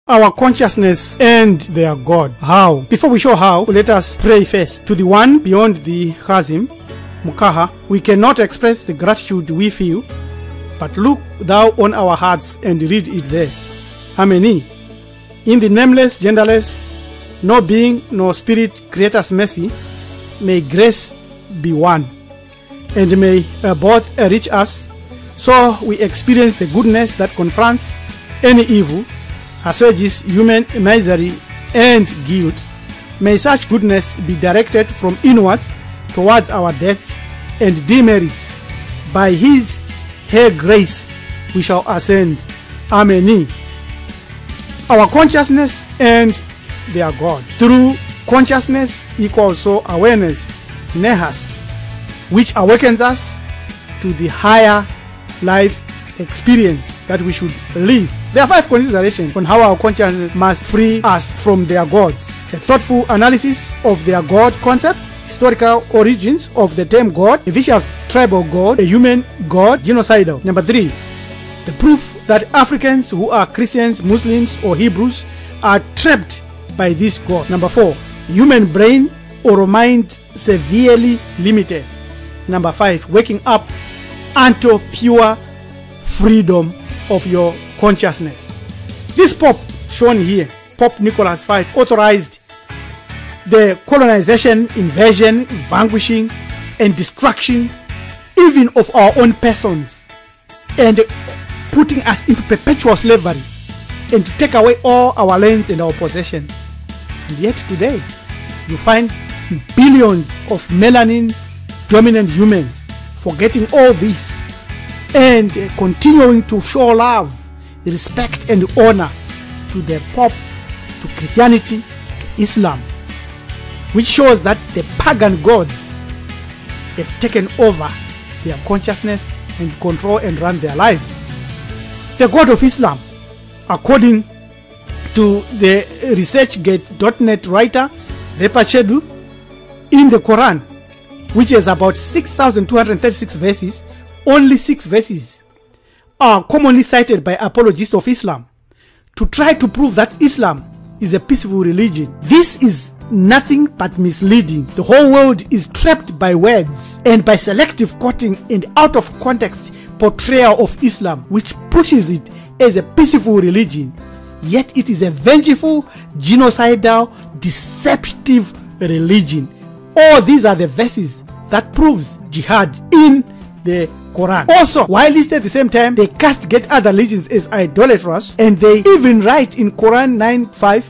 our consciousness and their God. How? Before we show how, let us pray first. To the one beyond the chasm, Mukaha, we cannot express the gratitude we feel, but look thou on our hearts and read it there. Amen. In the nameless, genderless, no being, no spirit, creator's mercy, may grace be one, and may both reach us, so we experience the goodness that confronts any evil, assuages human misery and guilt. May such goodness be directed from inwards towards our deaths and demerits. By his her grace we shall ascend. Amen. Our consciousness and their God. Through consciousness equals so awareness, nehast, which awakens us to the higher life experience that we should live. There are 5 considerations on how our consciousness must free us from their gods. A thoughtful analysis of their God concept, historical origins of the term God, a vicious tribal God, a human God, genocidal. Number 3, the proof that Africans who are Christians, Muslims, or Hebrews are trapped by this God. Number 4, human brain or mind severely limited. Number 5, waking up unto pure freedom of your consciousness. This Pope shown here, Pope Nicholas V, authorized the colonization, invasion, vanquishing, and destruction even of our own persons, and putting us into perpetual slavery, and to take away all our lands and our possessions. And yet today you find billions of melanin dominant humans forgetting all this and continuing to show love, respect, and honor to the Pope, to Christianity, to Islam, which shows that the pagan gods have taken over their consciousness and control and run their lives. The God of Islam, according to the ResearchGate.net writer Repa Chedu, in the Quran, which is about 6,236 verses, only 6 verses are commonly cited by apologists of Islam to try to prove that Islam is a peaceful religion. This is nothing but misleading. The whole world is trapped by words and by selective quoting and out of context portrayal of Islam, which pushes it as a peaceful religion, yet it is a vengeful, genocidal, deceptive religion. All these are the verses that proves jihad in the Quran. Also, while listed at the same time, they castigate other religions as idolatrous, and they even write in Quran 9:5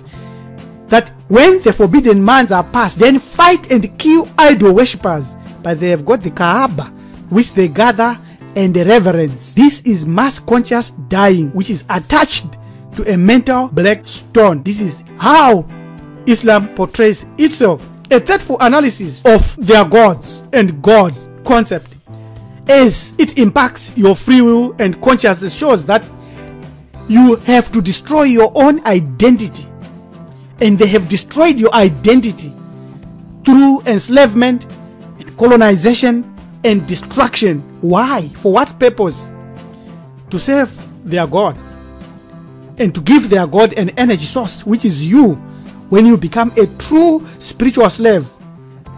that when the forbidden months are past, then fight and kill idol worshippers, but they have got the Kaaba, which they gather and reverence. This is mass conscious dying, which is attached to a mental black stone. This is how Islam portrays itself. A thoughtful analysis of their gods and God concept as it impacts your free will and consciousness shows that you have to destroy your own identity, and they have destroyed your identity through enslavement and colonization and destruction. Why? For what purpose? To serve their God and to give their God an energy source, which is you, when you become a true spiritual slave.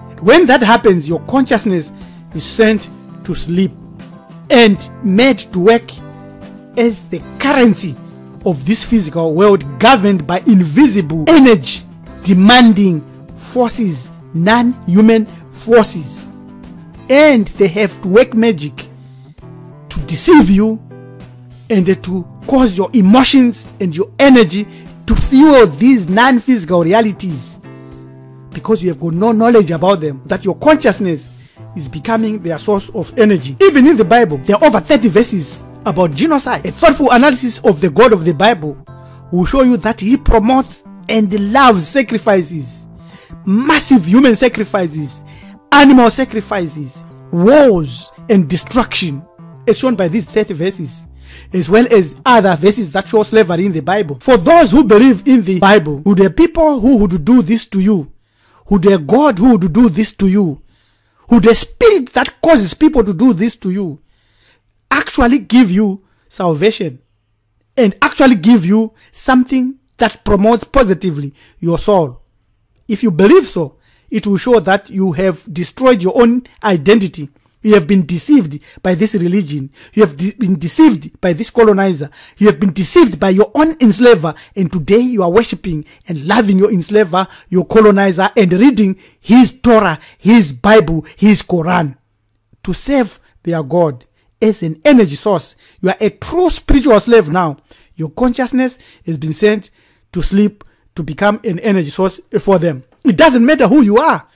And when that happens, your consciousness is sent to sleep and made to work as the currency of this physical world, governed by invisible energy demanding forces, non-human forces. And they have to work magic to deceive you and to cause your emotions and your energy to fuel these non-physical realities, because you have got no knowledge about them, that your consciousness is becoming their source of energy. Even in the Bible, there are over 30 verses about genocide. A thoughtful analysis of the God of the Bible will show you that he promotes and loves sacrifices, massive human sacrifices, animal sacrifices, wars, and destruction, as shown by these 30 verses, as well as other verses that show slavery in the Bible. For those who believe in the Bible, would the people who would do this to you, would the God who would do this to you, would the spirit that causes people to do this to you actually give you salvation and actually give you something that promotes positively your soul. If you believe so, it will show that you have destroyed your own identity. You have been deceived by this religion. You have been deceived by this colonizer. You have been deceived by your own enslaver. And today you are worshipping and loving your enslaver, your colonizer, and reading his Torah, his Bible, his Quran to serve their God as an energy source. You are a true spiritual slave now. Your consciousness has been sent to sleep to become an energy source for them. It doesn't matter who you are,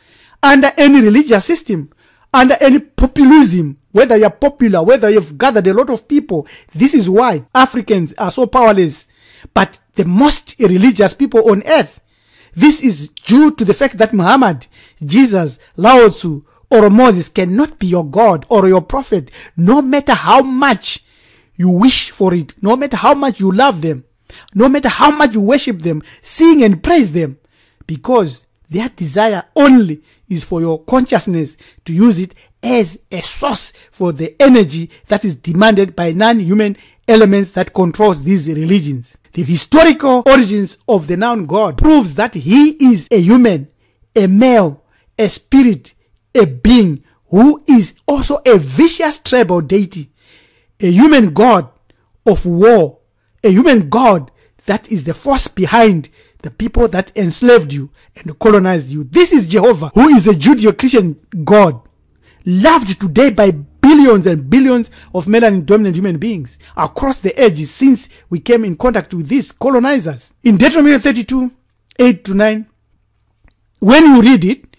under any religious system, under any populism, whether you're popular, whether you've gathered a lot of people. This is why Africans are so powerless, but the most religious people on earth. This is due to the fact that Muhammad, Jesus, Lao Tzu, or Moses cannot be your God or your prophet, no matter how much you wish for it, no matter how much you love them, no matter how much you worship them, sing and praise them, because their desire only is for your consciousness to use it as a source for the energy that is demanded by non-human elements that controls these religions. The historical origins of the noun God proves that he is a human, a male, a spirit, a being who is also a vicious tribal deity, a human god of war, a human god that is the force behind the people that enslaved you and colonized you. This is Jehovah, who is a Judeo-Christian God, loved today by billions and billions of melanin-dominant human beings across the ages since we came in contact with these colonizers. In Deuteronomy 32, 8-9, when you read it,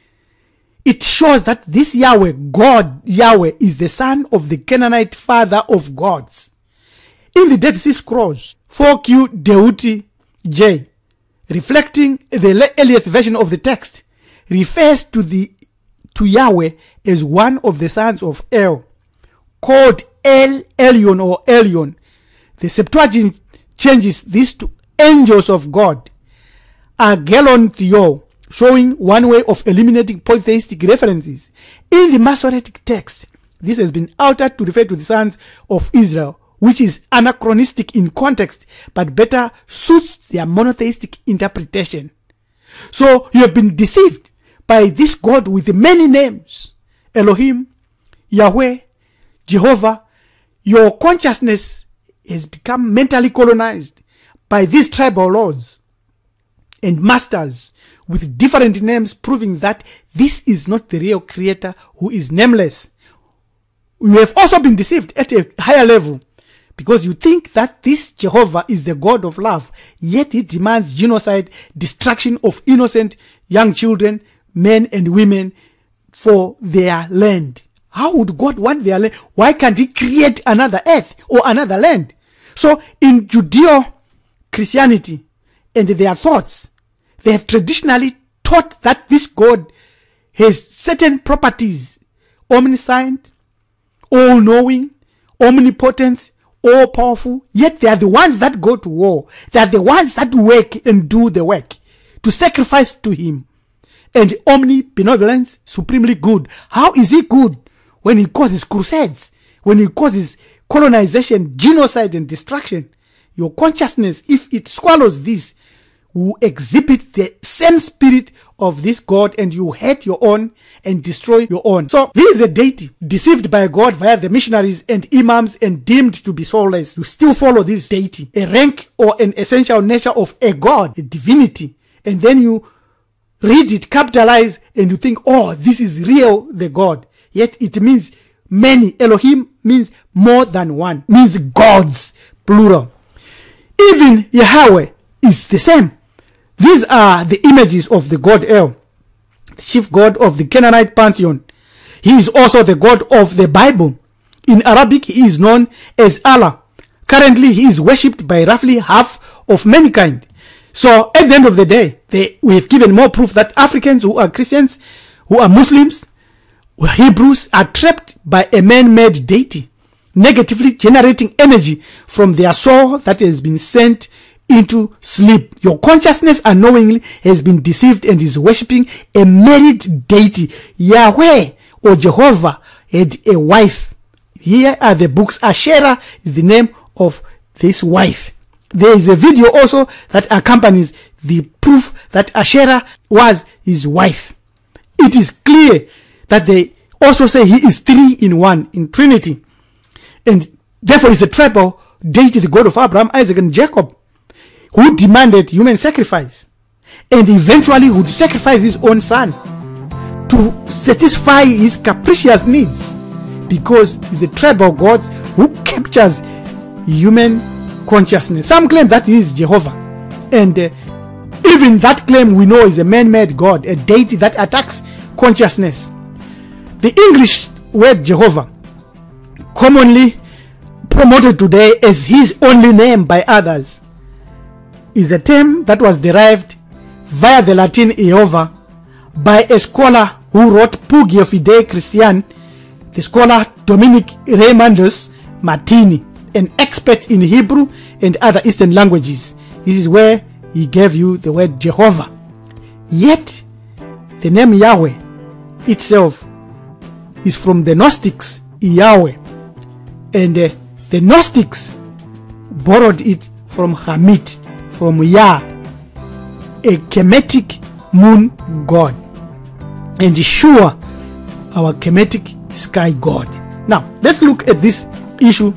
it shows that this Yahweh, God Yahweh, is the son of the Canaanite father of gods. In the Dead Sea Scrolls, 4Q Deuti J, reflecting the earliest version of the text, refers to Yahweh as one of the sons of El, called El Elyon or Elyon. The Septuagint changes this to angels of God, Agelon Theo, showing one way of eliminating polytheistic references. In the Masoretic text, this has been altered to refer to the sons of Israel, which is anachronistic in context, but better suits their monotheistic interpretation. So you have been deceived by this God with many names, Elohim, Yahweh, Jehovah. Your consciousness has become mentally colonized by these tribal lords and masters with different names, proving that this is not the real creator who is nameless. You have also been deceived at a higher level, because you think that this Jehovah is the God of love, yet he demands genocide, destruction of innocent young children, men and women for their land. How would God want their land? Why can't he create another earth or another land? So in Judeo-Christianity and their thoughts, they have traditionally taught that this God has certain properties: omniscient, all-knowing, omnipotent, all-powerful. Yet they are the ones that go to war. They are the ones that work and do the work to sacrifice to him. And omnibenevolence, supremely good. How is he good when he causes crusades, when he causes colonization, genocide, and destruction? Your consciousness, if it swallows this, will exhibit the same spirit of this God, and you hate your own and destroy your own. So this is a deity deceived by God via the missionaries and imams and deemed to be soulless. You still follow this deity, a rank or an essential nature of a God, a divinity, and then you read it capitalized and you think, oh, this is real, the God. Yet it means many. Elohim means more than one, means gods, plural. Even Yahweh is the same. These are the images of the god El, the chief god of the Canaanite pantheon. He is also the God of the Bible. In Arabic, he is known as Allah. Currently, he is worshipped by roughly half of mankind. So at the end of the day, we have given more proof that Africans who are Christians, who are Muslims, who are Hebrews, are trapped by a man-made deity, negatively generating energy from their soul that has been sent into sleep. Your consciousness unknowingly has been deceived and is worshipping a married deity. Yahweh or Jehovah had a wife. Here are the books. Asherah is the name of this wife. there is a video also that accompanies the proof that Asherah was his wife. It is clear that they also say he is 3 in 1 in Trinity, and therefore is a tribal deity, the God of Abraham, Isaac, and Jacob, who demanded human sacrifice and eventually would sacrifice his own son to satisfy his capricious needs, because he's a tribal God who captures human consciousness. Some claim that he is Jehovah, and even that claim we know is a man-made God, a deity that attacks consciousness. The English word Jehovah, commonly promoted today as his only name by others, is a term that was derived via the Latin Jehovah by a scholar who wrote Pugio Fidei Christian, the scholar Dominic Raymondus Martini, an expert in Hebrew and other Eastern languages. This is where he gave you the word Jehovah. Yet, the name Yahweh itself is from the Gnostics, Yahweh, and the Gnostics borrowed it from Hamit, from Yah, a Kemetic moon god, and Shua, our Kemetic sky god. Now, let's look at this issue.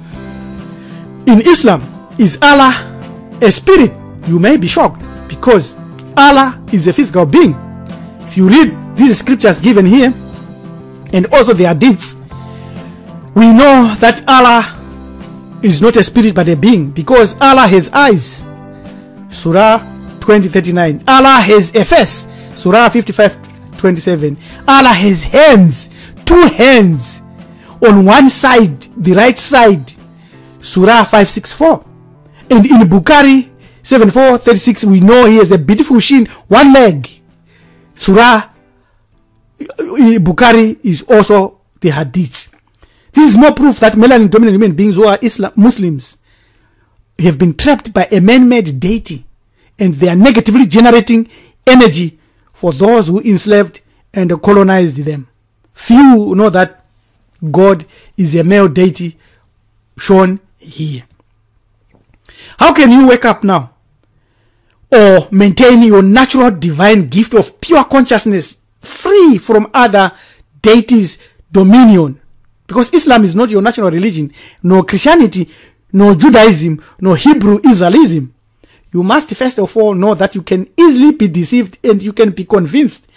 In Islam, is Allah a spirit? You may be shocked, because Allah is a physical being. If you read these scriptures given here, and also the hadiths, we know that Allah is not a spirit but a being, because Allah has eyes. Surah 20:39. Allah has a face. Surah 55:27. Allah has hands, 2 hands on one side, the right side. Surah 564. And in Bukhari 74:36, we know he has a beautiful shin, 1 leg. Surah Bukhari is also the hadith. This is more proof that melanin dominant human beings who are Muslims have been trapped by a man-made deity, and they are negatively generating energy for those who enslaved and colonized them. Few know that God is a male deity shown here. How can you wake up now or maintain your natural divine gift of pure consciousness free from other deities' dominion? Because Islam is not your national religion, nor Christianity, nor Judaism, nor Hebrew Israelism. You must first of all know that you can easily be deceived, and you can be convinced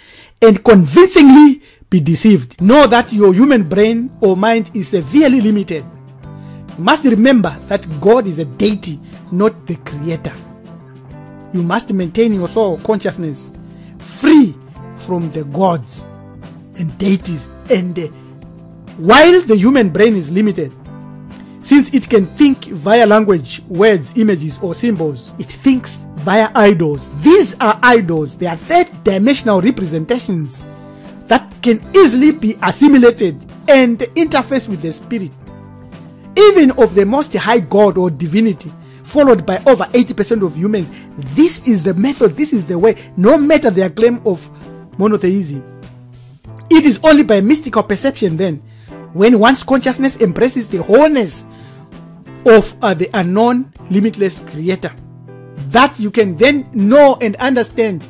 and convincingly be deceived. Know that your human brain or mind is severely limited. You must remember that God is a deity, not the creator. You must maintain your soul consciousness free from the gods and deities. And while the human brain is limited, since it can think via language, words, images, or symbols, it thinks via idols. These are idols. They are third-dimensional representations that can easily be assimilated and interface with the spirit, even of the most high God or divinity, followed by over 80% of humans. This is the method, this is the way, no matter their claim of monotheism. It is only by mystical perception then, when one's consciousness embraces the wholeness of the unknown, limitless creator, that you can then know and understand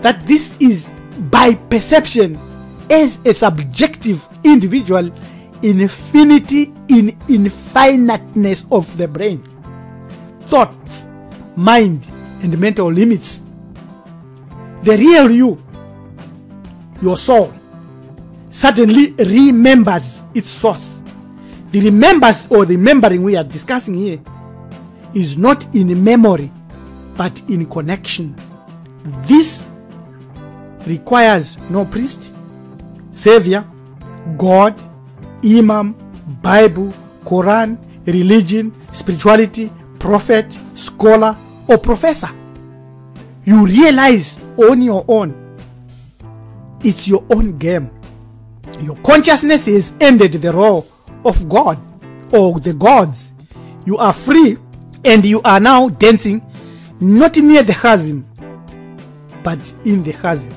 that this is by perception as a subjective individual infinity in infiniteness of the brain, thoughts, mind, and mental limits. The real you, your soul, suddenly remembers its source. The remembers or the remembering we are discussing here is not in memory but in connection. This requires no priest, savior, God, imam, Bible, Quran, religion, spirituality, prophet, scholar, or professor. You realize on your own, it's your own game. Your consciousness has ended the role of God or the gods. You are free, and you are now dancing not near the chasm but in the chasm.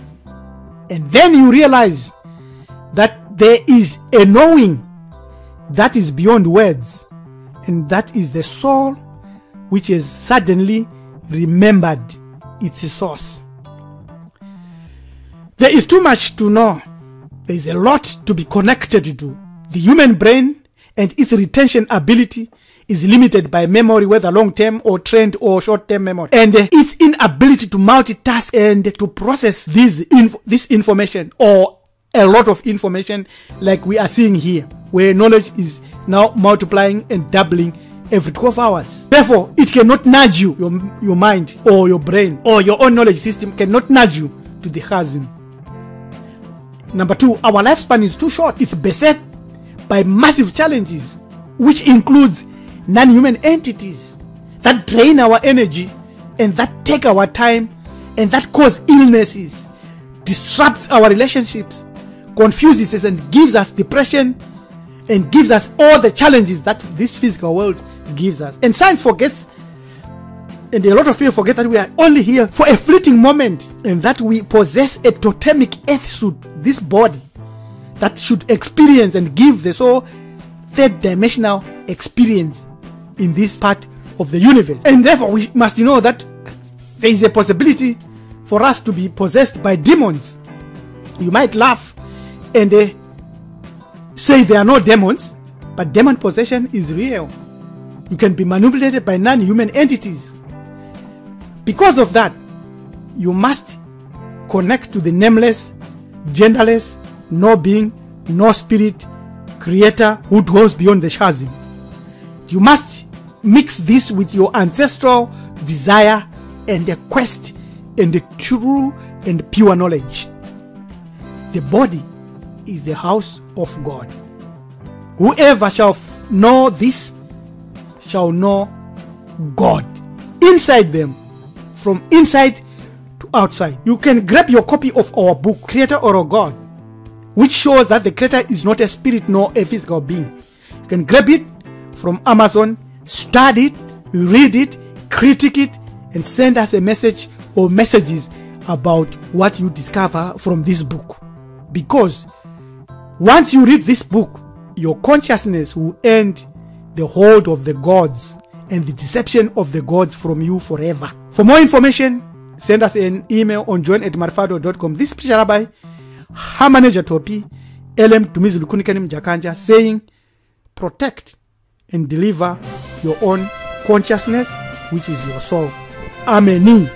And then you realize that there is a knowing that is beyond words, and that is the soul which has suddenly remembered its source. There is too much to know. There is a lot to be connected to. The human brain and its retention ability is limited by memory, whether long-term or trend or short-term memory, and its inability to multitask and to process this information, or a lot of information like we are seeing here, where knowledge is now multiplying and doubling every 12 hours. Therefore, it cannot nudge you, your mind or your brain or your own knowledge system cannot nudge you to the chasm. Number 2, our lifespan is too short. It's beset by massive challenges, which includes non-human entities that drain our energy and that take our time and that cause illnesses, disrupts our relationships, confuses us and gives us depression, and gives us all the challenges that this physical world gives us. And science forgets, and a lot of people forget, that we are only here for a fleeting moment, and that we possess a totemic earth suit, this body that should experience and give the soul third dimensional experience in this part of the universe. And therefore we must know that there is a possibility for us to be possessed by demons. You might laugh and say there are no demons, but demon possession is real. You can be manipulated by non-human entities. Because of that, you must connect to the nameless, genderless, no being, no spirit, creator who dwells beyond the chasm. You must mix this with your ancestral desire and a quest and the true and pure knowledge. The body is the house of God. Whoever shall know this shall know God inside them, from inside to outside. You can grab your copy of our book, Creator or a God, which shows that the Creator is not a spirit nor a physical being. You can grab it from Amazon, study it, read it, critique it, and send us a message or messages about what you discover from this book. Because once you read this book, your consciousness will end the hold of the gods and the deception of the gods from you forever. For more information, send us an email on join@marfado.com. This special rabbi, Hamaneja Topi, LM Tumizulu Kunikenim Jakanja, saying, protect and deliver your own consciousness, which is your soul. Amen.